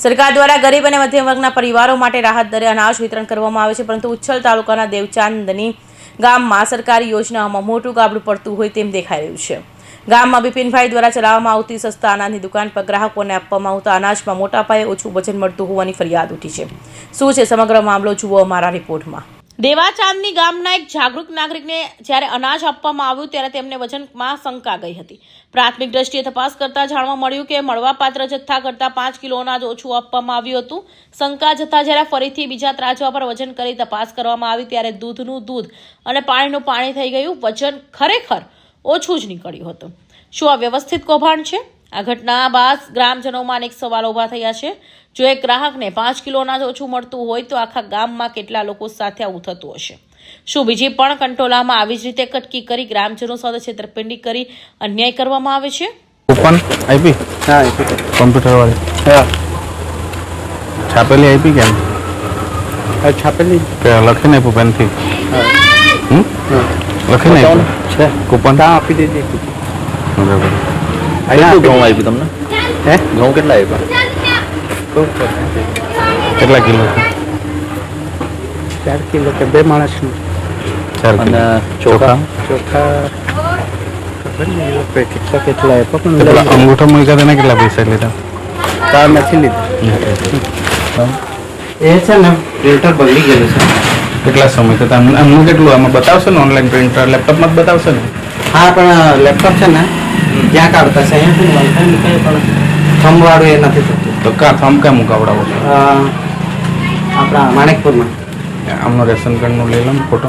સરકાર દ્વારા ગરીબ અને મધ્યમ વર્ગના પરિવારો માટે રાહત દરે અનાજ વિતરણ કરવામાં આવે છે, પરંતુ ઉચ્છલ તાલુકાના દેવચાંદની ગામમાં સરકારી યોજનાઓમાં મોટું ગાબડું પડતું હોય તેમ દેખાઈ રહ્યું છે. ગામમાં બિપિનભાઈ દ્વારા ચલાવવામાં આવતી સસ્તા અનાજની દુકાન પર ગ્રાહકોને આપવામાં આવતા અનાજમાં મોટા પાયે ઓછું વજન મળતું હોવાની ફરિયાદ ઉઠી છે. શું છે સમગ્ર મામલો, જુઓ અમારા રિપોર્ટમાં. દેવાચાંદની ગામના એક જાગૃત નાગરિકને જ્યારે અનાજ આપવામાં આવ્યું ત્યારે તેમને વજનમાં શંકા ગઈ હતી. પ્રાથમિક દ્રષ્ટિએ તપાસ કરતા જાણવા મળ્યું કે મળવાપાત્ર જથ્થા કરતાં 5 કિલો અનાજ ઓછું આપવામાં આવ્યું હતું. શંકા જતાં જ્યારે ફરીથી બીજા ત્રાજવા પર વજન કરી તપાસ કરવામાં આવી ત્યારે દૂધનું દૂધ અને પાણીનું પાણી થઈ ગયું. વજન ખરેખર ઓછું જ નીકળ્યું હતું. શું આ વ્યવસ્થિત કૌભાંડ છે? આ ઘટના બાદ ગ્રામજનોમાં અનેક સવાલો ઊભા થયા છે. જો એક ગ્રાહકને 5 કિલો અનાજ ઓછું મળતું હોય તો આખા ગામમાં કેટલા લોકો સાથે આવું થતું હશે? શું બીજી પણ કંટોલામાં આવી જ રીતે કટકી કરી ગ્રામજનો સાથે છેતરપિંડી કરી અન્યાય કરવામાં આવે છે? કૂપન આપી? હા, આપી. કોમ્પ્યુટર વાળી? હા. છાપેલી આપી કેમ? હા, છાપેલી લખીને આપ્યું પેનથી? હા. લખીને આપ્યું છે કૂપન? હા, આપી દેજે. બરાબર. કેટલું ઘઉં આપ્યું તમને? હે? ઘઉં કેટલા આપ્યા? કેટલા કિલો? 4 કિલો કે 2 માણસનું. 4 કિલો. અને ચોખા? ચોખા કેટલા આપ્યા? અંગૂઠો મૂક્યા તેને કેટલા પૈસા લીધા? તાર નથી લીધા. એ છે ને પ્રિન્ટર બગડી ગયેલું છે. કેટલા સમય તો એમનું કેટલું આમાં બતાવશે ને? ઓનલાઈન પ્રિન્ટર લેપટોપમાં જ બતાવશે ને? હા, પણ લેપટોપ છે ને ત્યાં કાઢતા છે. અહીંયા પણ થંભવાળું એ નથી થતું. તો થંભ ક્યાં મુકાવડાવો છો? આપણા માણેકપુરમાં. આમનો રેશન કાર્ડનો લઈ લો ને ફોટો.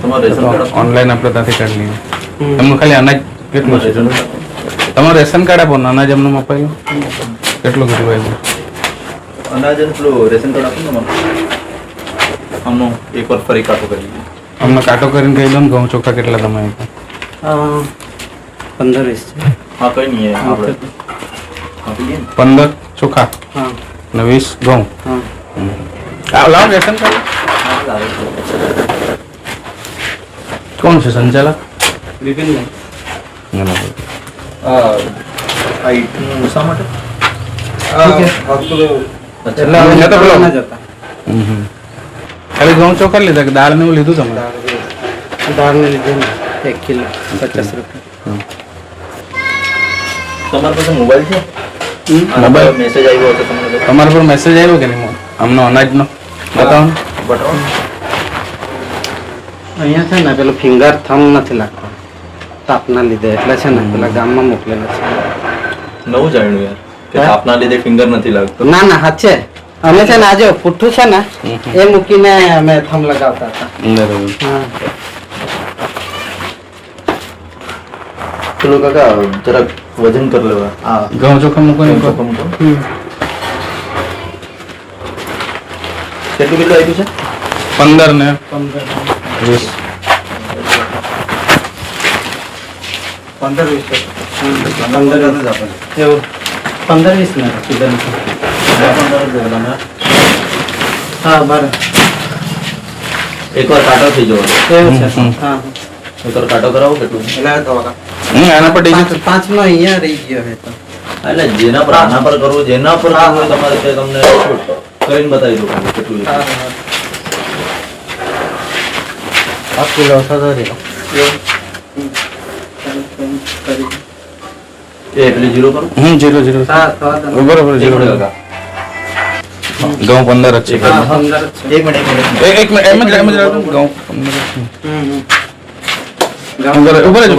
તમારું રેશન કાર્ડ ઓનલાઈન આપણે ત્યાંથી કાઢી લઈએ. એમનું ખાલી અનાજ કેટલું છે? તમારું રેશન કાર્ડ આપો ને, અનાજ એમનું અપાયું કેટલું કેટલું આવ્યું? અનાજ અને પેલું રેશન કાર્ડ આપો ને મને. આમનો એકવાર ફરી કાઢો કરી દઈએ. અમને કાંટો કરીને કહી દો ને ઘઉં ચોખા કેટલા તમે આપ્યા? 15-20 છે. હા, કઈ નહીં આપણે આપી દઈએ ને. 15 ચોખા હા અને 20 ઘઉં. હા. લાવો રેશન કાર્ડ. કોણ છે સંચાલક? બિપિનભાઈ. શા માટે? ખાલી ઘઉં ચોખા લીધા કે દાળ ને એવું લીધું તમે? દાળને લીધે 1 કિલો 50 રૂપિયા. તમારી પાસે મોબાઈલ છે? મોબાઈલ મેસેજ આવ્યો હતો તમને? તમારા પર મેસેજ આવ્યો કે નહીં? આમનો અનાજનો બતાવો ને. બતાવો. અહીંયા છે ને પેલું ફિંગર થંબ નથી લાગતો તાપના લીધે, એટલે છે ને પેલા ગામમાં મોકલેલા છે. નવું જાણ્યું યાર કે તાપના લીધે ફિંગર નથી લાગતો. ના ના, સાચે અમે છે ને આજે પુઠ્ઠું છે ને એ મૂકીને અમે થંબ લગાવતા હતા. બરાબર. હા. પેલું કાકા જરાક વજન કરી લેવા. હા, ઘઉં ચોખા મૂકો ને. કેટલું કેટલું આપ્યું છે? 15 ને 20. 15-20 એવું 15-20 ને કીધા નથી. હા, બરાબર. એકવાર કાંટો થઈ જવાનો. એવું છે. હા. એકવાર કાંટો કરાવો કેટલું? આના પર ડિજિટલ 5 નો અહીંયા રહી ગયો છે તો. એટલે જેના પર આના પર કરવું, જેના પર કરવું હોય તમારે તે તમને કરીને બતાવી દઉં કેટલું છે. 5 કિલો સદરી. એ પેલી 0 કરું? 0 હા, તો બરોબર. 0 કાકા ઘઉં 15 જ છે. 15 જ છે. એક મિનિટ એક મિનિટ એમ જ રાખો. ઘઉં 15 ઉપર જ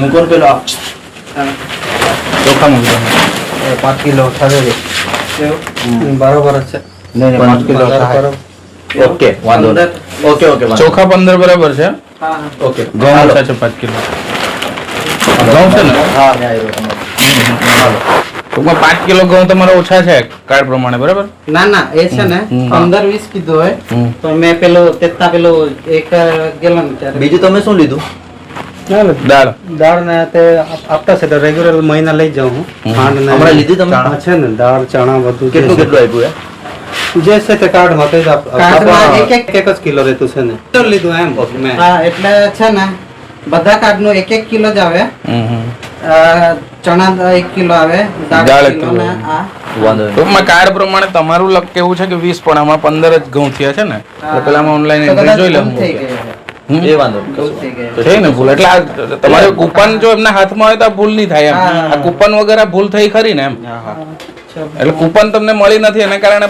મૂકો પેલો ચોખા મૂકો. 5 કિલો સદરી. બરોબર જ છે. 5 કિલો સદરી. ઓકે, વાંધો નહીં. ઓકે વાંધો. ચોખા 15 બરાબર છે. હા. ઓકે, ઘઉં ઓછા છે 5 કિલો. ઘઉં છે ને? હા, મેં આવ્યો તમારો. ટૂંકમાં 5 કિલો ઘઉં તમારા ઓછા છે કાર્ડ પ્રમાણે, બરાબર? ના ના, એ છે ને 15-20 કીધું હોય તો મેં પેલું તેતા પેલું 1 ગેલન ત્યારે. બીજું તમે શું લીધું? દાળ દાળ ને તે આપતા છે તો રેગ્યુલર મહિના લઈ જાઉં હું. ખાંડ ને હમણાં લીધી તમે? ચણા છે ને, દાળ ચણા બધું કેટલું કેટલું આપ્યું યાર? જે છે તે કાર્ડમાં તે એક જ કિલો રહેતું છે ને. લીધું એમ મેં. હા, એટલે છે ને બધા કાર્ડનું 1-1 કિલો જ આવે. ચણા 1 કિલો આવે, દાળ દાળ 1 કિલો કિલો. ને આ વાંધો નહીં. ટૂંકમાં કાર્ડ પ્રમાણે તમારું કેવું છે કે 20 પણ આમાં 15 જ ઘઉં થયા છે ને એટલે પેલામાં ઓનલાઈન તો એન્ટ્રી કદાચ જોઈ ભૂલ થઈ લેવું ગઈ છે. એ વાંધો નહીં. ભૂલ થઈ ગઈ. છે ને ભૂલ એટલે આ તમારે કૂપન જો એમના હાથમાં હોય તો આ ભૂલ નહીં થાય એમ હા. આ કૂપન વગર આ ભૂલ થઈ ખરી ને એમ એટલે કૂપન તમને મળી નથી એના કારણે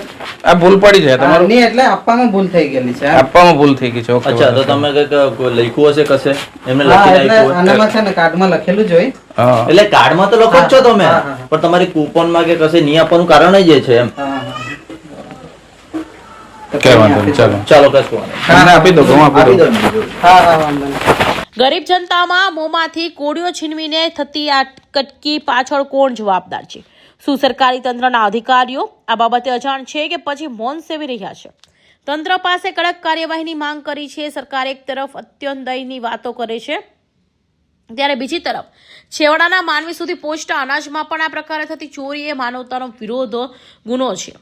આ ભૂલ પડી જાય તમારું નહીં એટલે આપવામાં ભૂલ થઈ ગયેલી છે. આપવામાં ભૂલ થઈ ગઈ છે ઓકે અચ્છા તો તમે કંઈક લખ્યું હશે કશે એમને હા, લખીને એટલે આપ્યું હોય? આનામાં છે ને કાર્ડમાં લખેલું જ હોય. હા એટલે કાર્ડમાં તો લખો જ છો તમે હા, હા. પણ તમારી કૂપનમાં કે કશે નહીં આપવાનું કારણ જ એ છે એમ. હા, હા. તો કઈ વાંધો નહીં ચાલો ચાલો કશું વાંધો નહીં. મને આપી દો ઘઉં આપી આપી દો દો ને બીજું. હા, હા, વાંધો નહીં. ગરીબ જનતામાં મોંમાંથી કોળીઓ છીનવીને થતી આ કટકી પાછળ કોણ જવાબદાર છે? શું સરકારી તંત્રના અધિકારીઓ આ બાબતે અજાણ છે કે પછી મૌન સેવી રહ્યા છે? તંત્ર પાસે કડક કાર્યવાહીની માંગ કરી છે. સરકાર એક તરફ અત્યંતની વાતો કરે છે ત્યારે બીજી તરફ છેવાડાના માનવી સુધી પહોંચતા અનાજમાં પણ આ પ્રકારે થતી ચોરી એ માનવતાનો વિરોધ ગુનો છે.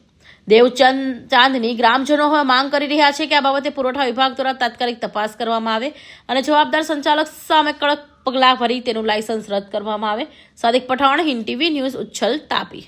ચાંદની ગ્રામજનો હવે માંગ કરી રહ્યા છે કે આ બાબતે પુરવઠા વિભાગ દ્વારા તાત્કાલિક તપાસ કરવામાં આવે અને જવાબદાર સંચાલક સામે કડક પગલાં ભરી તેનું લાયસન્સ રદ કરવામાં આવે. Sadiq Pathan, Hind TV news, Uchchhal, Tapi.